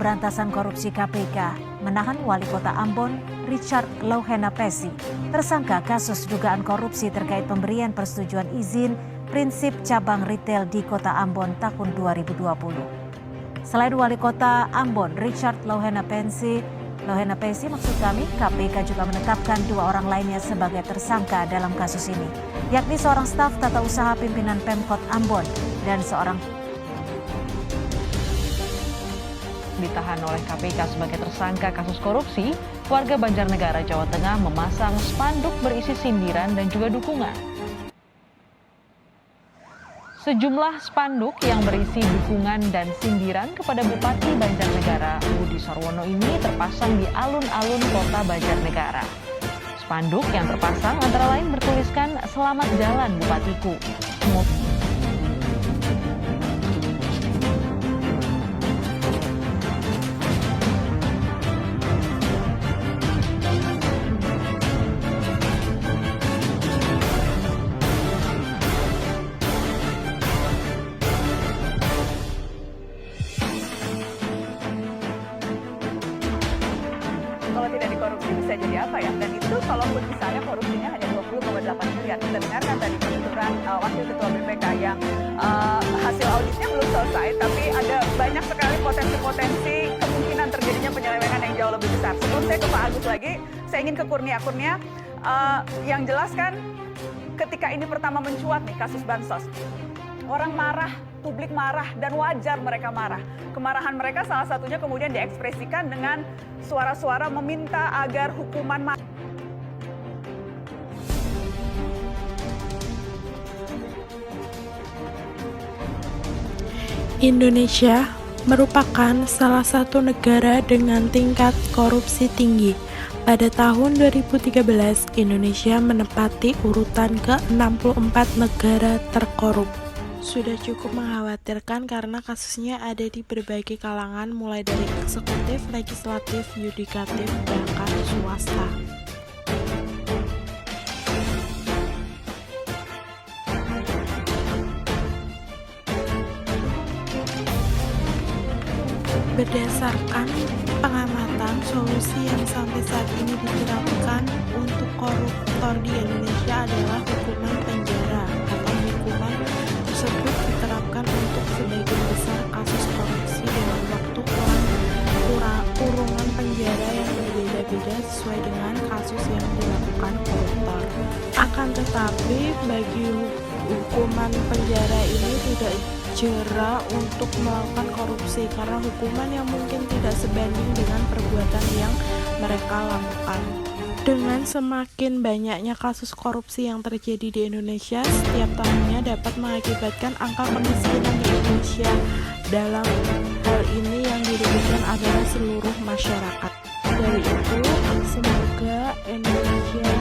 Pemberantasan Korupsi KPK menahan Wali Kota Ambon, Richard Louhenapesi, tersangka kasus dugaan korupsi terkait pemberian persetujuan izin prinsip cabang retail di Kota Ambon tahun 2020. Selain Wali Kota Ambon, Richard Louhenapesi maksud kami, KPK juga menetapkan 2 orang lainnya sebagai tersangka dalam kasus ini, yakni seorang staf tata usaha pimpinan Pemkot Ambon dan seorang ditahan oleh KPK sebagai tersangka kasus korupsi. Warga Banjarnegara, Jawa Tengah memasang spanduk berisi sindiran dan juga dukungan. Sejumlah spanduk yang berisi dukungan dan sindiran kepada Bupati Banjarnegara Budi Sarwono ini terpasang di alun-alun kota Banjarnegara. Spanduk yang terpasang antara lain bertuliskan "Selamat Jalan Bupatiku". Kalau tidak dikorupsi bisa jadi apa ya? Dan itu kalaupun misalnya korupsinya hanya 20,8 miliar. Kita dengarkan tadi penuturan Wakil Ketua BPK yang hasil auditnya belum selesai, tapi ada banyak sekali potensi-potensi kemungkinan terjadinya penyelewengan yang jauh lebih besar. Sebelum saya ke Pak Agus lagi, saya ingin ke Kurnia. Yang jelas kan ketika ini pertama mencuat nih kasus Bansos, orang marah, publik marah, dan wajar mereka marah. Kemarahan mereka salah satunya kemudian diekspresikan dengan suara-suara meminta agar hukuman Indonesia merupakan salah satu negara dengan tingkat korupsi tinggi. Pada tahun 2013, Indonesia menempati urutan ke-64 negara terkorup. Sudah cukup mengkhawatirkan karena kasusnya ada di berbagai kalangan, mulai dari eksekutif, legislatif, yudikatif, bahkan swasta. Berdasarkan pengamatan, solusi yang sampai saat ini diterapkan untuk koruptor di Indonesia adalah hukuman penjara, atau hukuman tersebut diterapkan untuk sebagian besar kasus korupsi dengan waktu kurungan penjara yang berbeda-beda sesuai dengan kasus yang dilakukan koruptor. Akan tetapi bagi hukuman penjara ini tidak jera untuk melakukan korupsi karena hukuman yang mungkin tidak sebanding dengan perbuatan yang mereka lakukan. Dengan semakin banyaknya kasus korupsi yang terjadi di Indonesia, setiap tahunnya dapat mengakibatkan angka kemiskinan di Indonesia. Dalam hal ini yang dirugikan adalah seluruh masyarakat. Dari itu, semoga Indonesia